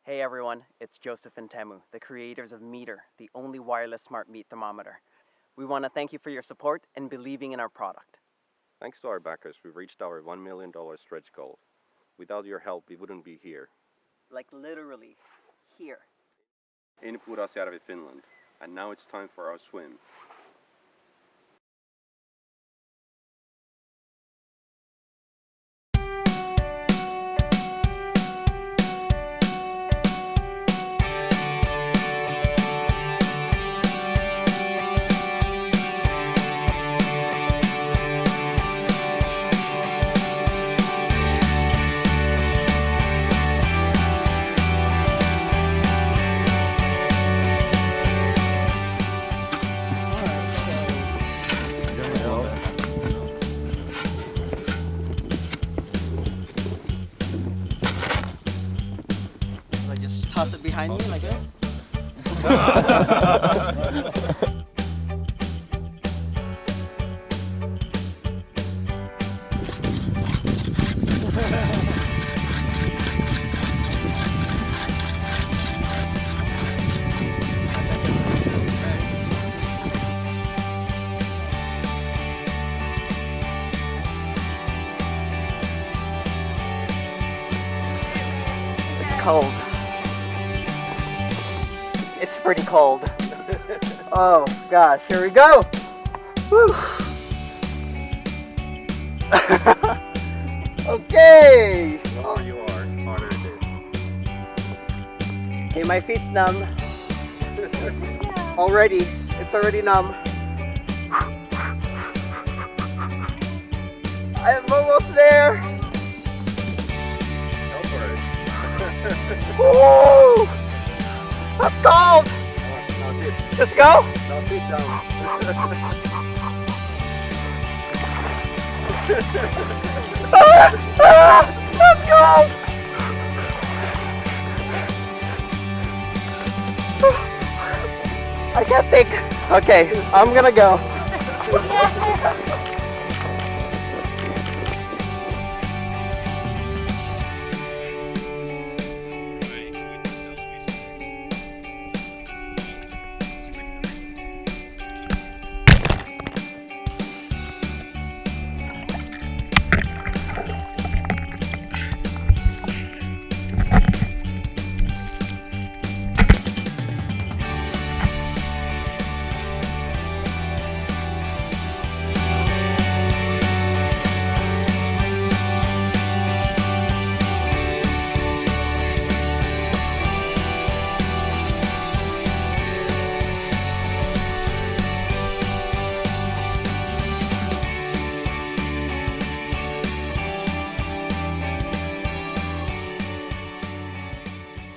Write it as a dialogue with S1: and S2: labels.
S1: Hey everyone, it's Joseph and Teemu, the creators of MEATER, the only wireless smart meat thermometer. We want to thank you for your support and believing in our product.
S2: Thanks to our backers, we've reached our $1 million stretch goal. Without your help, we wouldn't be here.
S1: Like literally, here.
S2: In Pudasjärvi, Finland. And now it's time for our swim.
S1: I just toss it behind me like this? It's cold. It's pretty cold. Oh gosh, here we go. Woo. Okay.
S2: The lower you are, the harder it is.
S1: Okay, my feet's numb. Already, it's already numb. I'm almost there.
S2: Go for it.
S1: Woo! That's cold.
S2: Now sit.
S1: Just go.
S2: Now sit down.
S1: Let's go! I can't think. Okay, I'm gonna go.